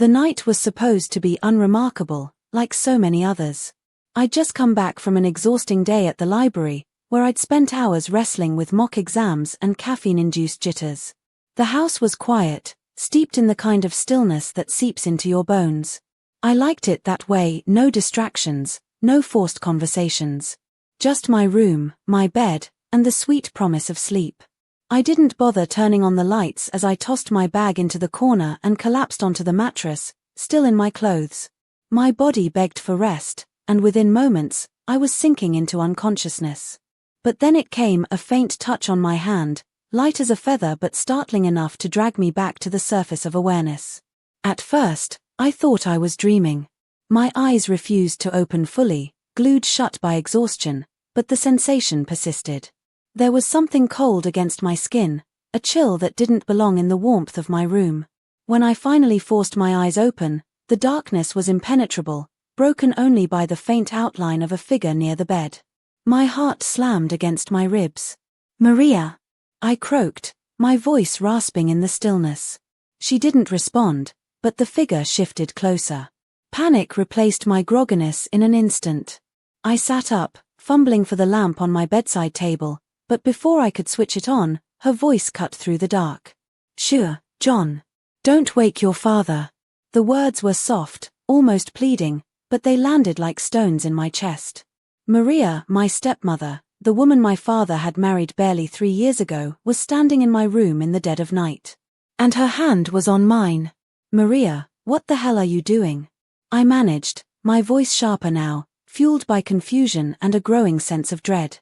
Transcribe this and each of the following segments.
The night was supposed to be unremarkable, like so many others. I'd just come back from an exhausting day at the library, where I'd spent hours wrestling with mock exams and caffeine-induced jitters. The house was quiet, steeped in the kind of stillness that seeps into your bones. I liked it that way, no distractions, no forced conversations. Just my room, my bed, and the sweet promise of sleep. I didn't bother turning on the lights as I tossed my bag into the corner and collapsed onto the mattress, still in my clothes. My body begged for rest, and within moments, I was sinking into unconsciousness. But then it came, a faint touch on my hand, light as a feather but startling enough to drag me back to the surface of awareness. At first, I thought I was dreaming. My eyes refused to open fully, glued shut by exhaustion, but the sensation persisted. There was something cold against my skin, a chill that didn't belong in the warmth of my room. When I finally forced my eyes open, the darkness was impenetrable, broken only by the faint outline of a figure near the bed. My heart slammed against my ribs. "Maria!" I croaked, my voice rasping in the stillness. She didn't respond, but the figure shifted closer. Panic replaced my grogginess in an instant. I sat up, fumbling for the lamp on my bedside table, but before I could switch it on, her voice cut through the dark. "Sure, John. Don't wake your father." The words were soft, almost pleading, but they landed like stones in my chest. Maria, my stepmother, the woman my father had married barely 3 years ago, was standing in my room in the dead of night. And her hand was on mine. "Maria, what the hell are you doing?" I managed, my voice sharper now, fueled by confusion and a growing sense of dread.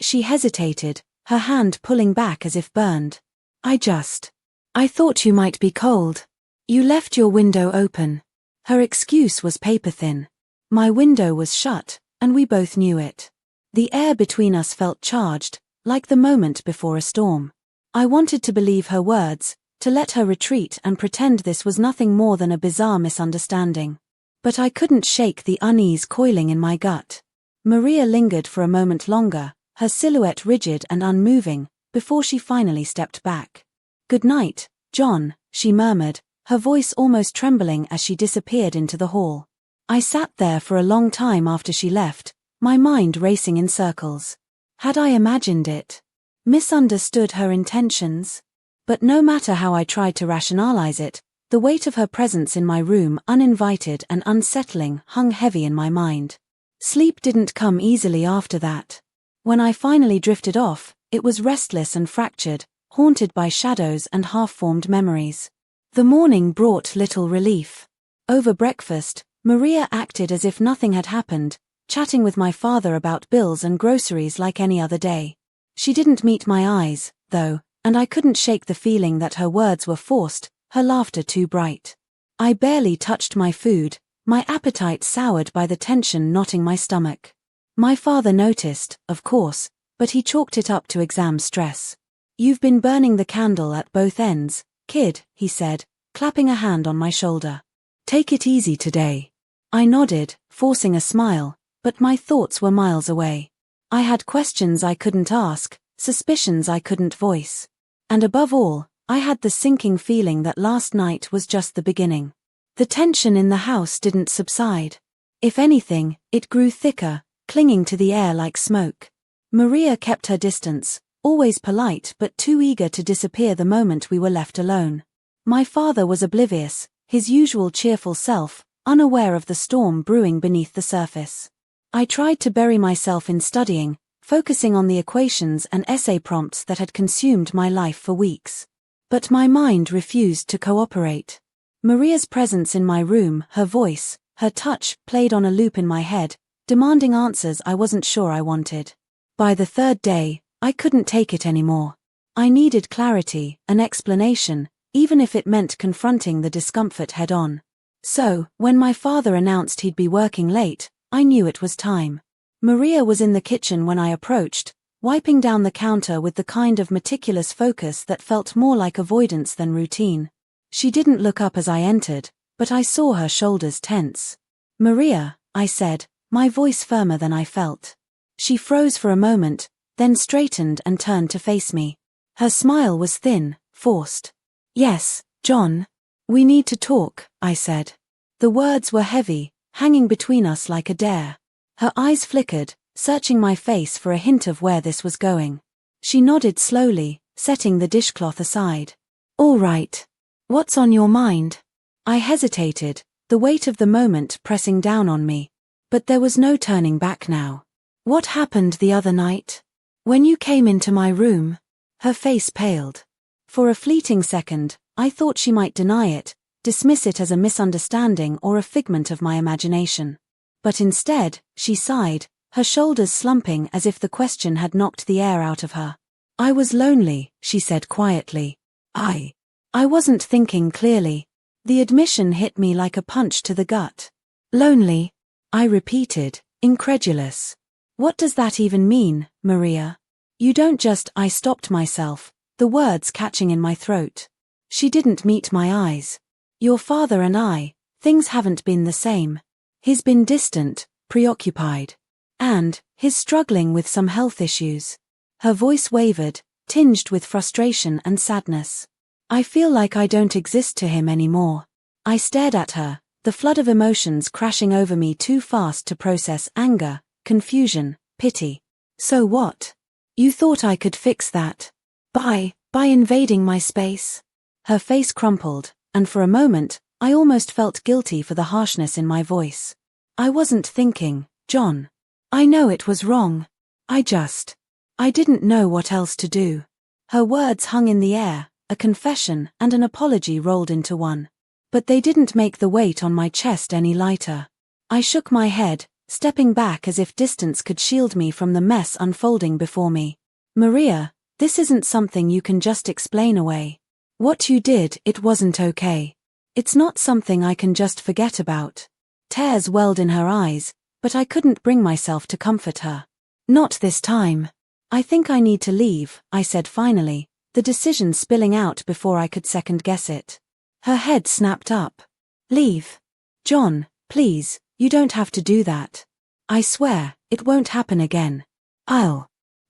She hesitated, her hand pulling back as if burned. I thought you might be cold. You left your window open." Her excuse was paper-thin. My window was shut, and we both knew it. The air between us felt charged, like the moment before a storm. I wanted to believe her words, to let her retreat and pretend this was nothing more than a bizarre misunderstanding. But I couldn't shake the unease coiling in my gut. Maria lingered for a moment longer, her silhouette rigid and unmoving, before she finally stepped back. "Good night, John," she murmured, her voice almost trembling as she disappeared into the hall. I sat there for a long time after she left, my mind racing in circles. Had I imagined it? Misunderstood her intentions? But no matter how I tried to rationalize it, the weight of her presence in my room, uninvited and unsettling, hung heavy in my mind. Sleep didn't come easily after that. When I finally drifted off, it was restless and fractured, haunted by shadows and half-formed memories. The morning brought little relief. Over breakfast, Maria acted as if nothing had happened, chatting with my father about bills and groceries like any other day. She didn't meet my eyes, though, and I couldn't shake the feeling that her words were forced, her laughter too bright. I barely touched my food, my appetite soured by the tension knotting my stomach. My father noticed, of course, but he chalked it up to exam stress. "You've been burning the candle at both ends, kid," he said, clapping a hand on my shoulder. "Take it easy today." I nodded, forcing a smile, but my thoughts were miles away. I had questions I couldn't ask, suspicions I couldn't voice. And above all, I had the sinking feeling that last night was just the beginning. The tension in the house didn't subside. If anything, it grew thicker, clinging to the air like smoke. Maria kept her distance, always polite but too eager to disappear the moment we were left alone. My father was oblivious, his usual cheerful self, unaware of the storm brewing beneath the surface. I tried to bury myself in studying, focusing on the equations and essay prompts that had consumed my life for weeks. But my mind refused to cooperate. Maria's presence in my room, her voice, her touch, played on a loop in my head, demanding answers I wasn't sure I wanted. By the third day, I couldn't take it anymore. I needed clarity, an explanation, even if it meant confronting the discomfort head-on. So, when my father announced he'd be working late, I knew it was time. Maria was in the kitchen when I approached, wiping down the counter with the kind of meticulous focus that felt more like avoidance than routine. She didn't look up as I entered, but I saw her shoulders tense. "Maria," I said, my voice firmer than I felt. She froze for a moment, then straightened and turned to face me. Her smile was thin, forced. "Yes, John." We need to talk, I said. The words were heavy, hanging between us like a dare. Her eyes flickered, searching my face for a hint of where this was going. She nodded slowly, setting the dishcloth aside. All right. What's on your mind? I hesitated, the weight of the moment pressing down on me. But there was no turning back now. What happened the other night? When you came into my room? Her face paled. For a fleeting second, I thought she might deny it, dismiss it as a misunderstanding or a figment of my imagination. But instead, she sighed, her shoulders slumping as if the question had knocked the air out of her. I was lonely, she said quietly. I wasn't thinking clearly. The admission hit me like a punch to the gut. Lonely? I repeated, incredulous. What does that even mean, Maria? You don't just. I stopped myself, the words catching in my throat. She didn't meet my eyes. Your father and I, things haven't been the same. He's been distant, preoccupied. And, he's struggling with some health issues. Her voice wavered, tinged with frustration and sadness. I feel like I don't exist to him anymore. I stared at her, the flood of emotions crashing over me too fast to process anger, confusion, pity. So what? You thought I could fix that? By invading my space? Her face crumpled, and for a moment, I almost felt guilty for the harshness in my voice. I wasn't thinking, John. I know it was wrong. I didn't know what else to do. Her words hung in the air, a confession and an apology rolled into one. But they didn't make the weight on my chest any lighter. I shook my head, stepping back as if distance could shield me from the mess unfolding before me. Maria, this isn't something you can just explain away. What you did, it wasn't okay. It's not something I can just forget about. Tears welled in her eyes, but I couldn't bring myself to comfort her. Not this time. I think I need to leave, I said finally, the decision spilling out before I could second-guess it. Her head snapped up. Leave. John, please, you don't have to do that. I swear, it won't happen again.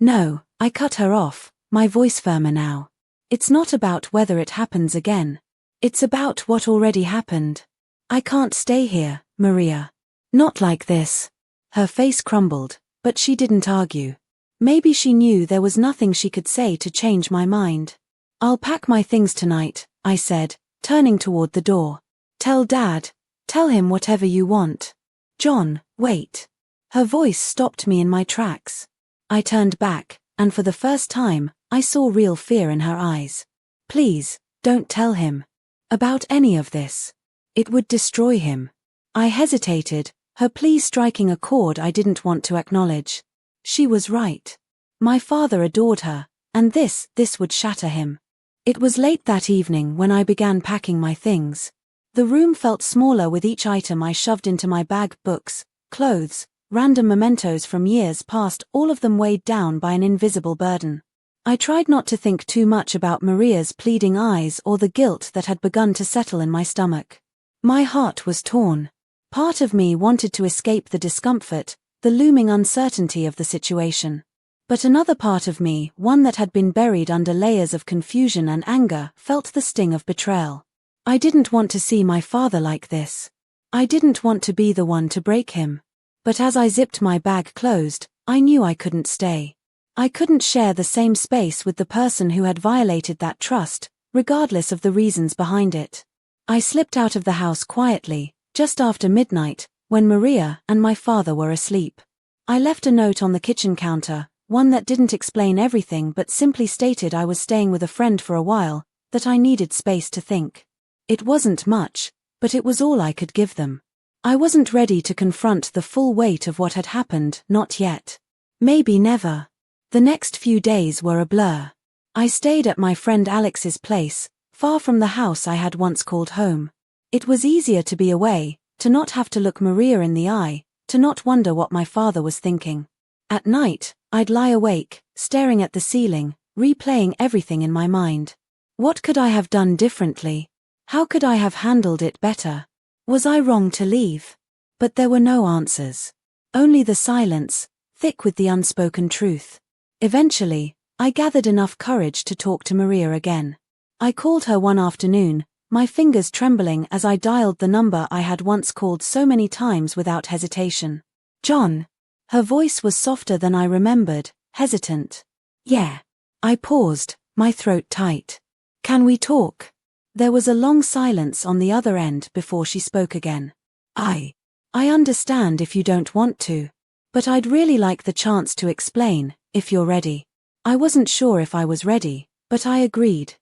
No, I cut her off, my voice firmer now. It's not about whether it happens again. It's about what already happened. I can't stay here, Maria. Not like this. Her face crumbled, but she didn't argue. Maybe she knew there was nothing she could say to change my mind. I'll pack my things tonight, I said, turning toward the door. Tell Dad. Tell him whatever you want. John, wait. Her voice stopped me in my tracks. I turned back, and for the first time, I saw real fear in her eyes. Please, don't tell him. About any of this. It would destroy him. I hesitated, her plea striking a chord I didn't want to acknowledge. She was right. My father adored her, and this would shatter him. It was late that evening when I began packing my things. The room felt smaller with each item I shoved into my bag, books, clothes, random mementos from years past, all of them weighed down by an invisible burden. I tried not to think too much about Maria's pleading eyes or the guilt that had begun to settle in my stomach. My heart was torn. Part of me wanted to escape the discomfort, the looming uncertainty of the situation. But another part of me, one that had been buried under layers of confusion and anger, felt the sting of betrayal. I didn't want to see my father like this. I didn't want to be the one to break him. But as I zipped my bag closed, I knew I couldn't stay. I couldn't share the same space with the person who had violated that trust, regardless of the reasons behind it. I slipped out of the house quietly, just after midnight, when Maria and my father were asleep. I left a note on the kitchen counter, one that didn't explain everything but simply stated I was staying with a friend for a while, that I needed space to think. It wasn't much, but it was all I could give them. I wasn't ready to confront the full weight of what had happened, not yet. Maybe never. The next few days were a blur. I stayed at my friend Alex's place, far from the house I had once called home. It was easier to be away, to not have to look Maria in the eye, to not wonder what my father was thinking. At night, I'd lie awake, staring at the ceiling, replaying everything in my mind. What could I have done differently? How could I have handled it better? Was I wrong to leave? But there were no answers. Only the silence, thick with the unspoken truth. Eventually, I gathered enough courage to talk to Maria again. I called her one afternoon, my fingers trembling as I dialed the number I had once called so many times without hesitation. John. Her voice was softer than I remembered, hesitant. Yeah. I paused, my throat tight. Can we talk? There was a long silence on the other end before she spoke again. I understand if you don't want to. But I'd really like the chance to explain, if you're ready. I wasn't sure if I was ready, but I agreed.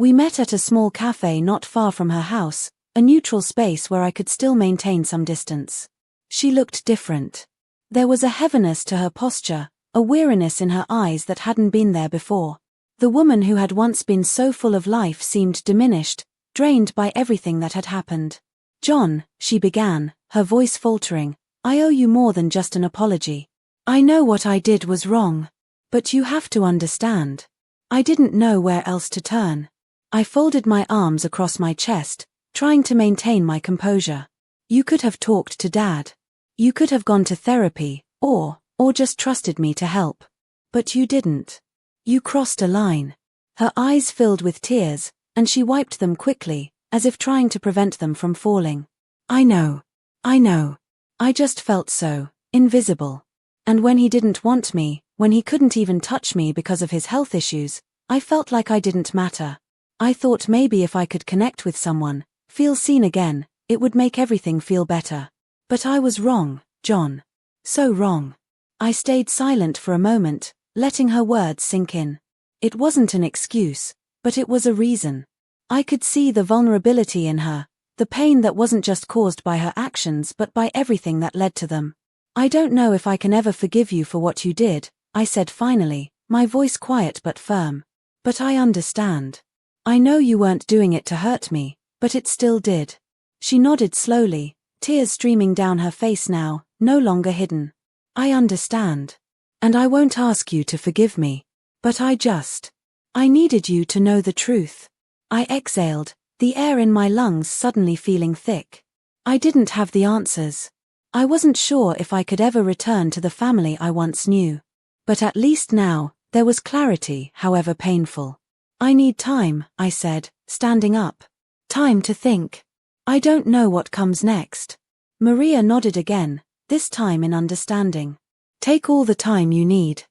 We met at a small cafe not far from her house, a neutral space where I could still maintain some distance. She looked different. There was a heaviness to her posture, a weariness in her eyes that hadn't been there before. The woman who had once been so full of life seemed diminished, drained by everything that had happened. John, she began, her voice faltering, I owe you more than just an apology. I know what I did was wrong. But you have to understand. I didn't know where else to turn. I folded my arms across my chest, trying to maintain my composure. You could have talked to Dad. You could have gone to therapy, or just trusted me to help. But you didn't. You crossed a line. Her eyes filled with tears, and she wiped them quickly, as if trying to prevent them from falling. I know. I just felt so invisible. And when he didn't want me, when he couldn't even touch me because of his health issues, I felt like I didn't matter. I thought maybe if I could connect with someone, feel seen again, it would make everything feel better. But I was wrong, John. So wrong. I stayed silent for a moment, letting her words sink in. It wasn't an excuse, but it was a reason. I could see the vulnerability in her, the pain that wasn't just caused by her actions but by everything that led to them. I don't know if I can ever forgive you for what you did, I said finally, my voice quiet but firm. But I understand. I know you weren't doing it to hurt me, but it still did. She nodded slowly, tears streaming down her face now, no longer hidden. I understand. And I won't ask you to forgive me. But I needed you to know the truth. I exhaled, the air in my lungs suddenly feeling thick. I didn't have the answers. I wasn't sure if I could ever return to the family I once knew. But at least now, there was clarity, however painful. I need time, I said, standing up. Time to think. I don't know what comes next. Maria nodded again, this time in understanding. Take all the time you need.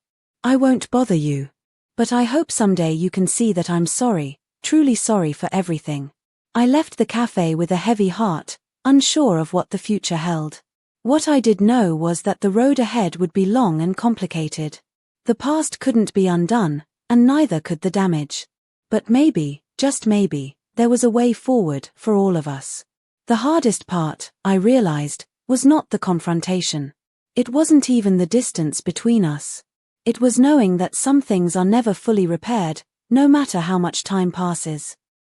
I won't bother you. But I hope someday you can see that I'm sorry, truly sorry for everything. I left the cafe with a heavy heart, unsure of what the future held. What I did know was that the road ahead would be long and complicated. The past couldn't be undone, and neither could the damage. But maybe, just maybe, there was a way forward for all of us. The hardest part, I realized, was not the confrontation. It wasn't even the distance between us. It was knowing that some things are never fully repaired, no matter how much time passes.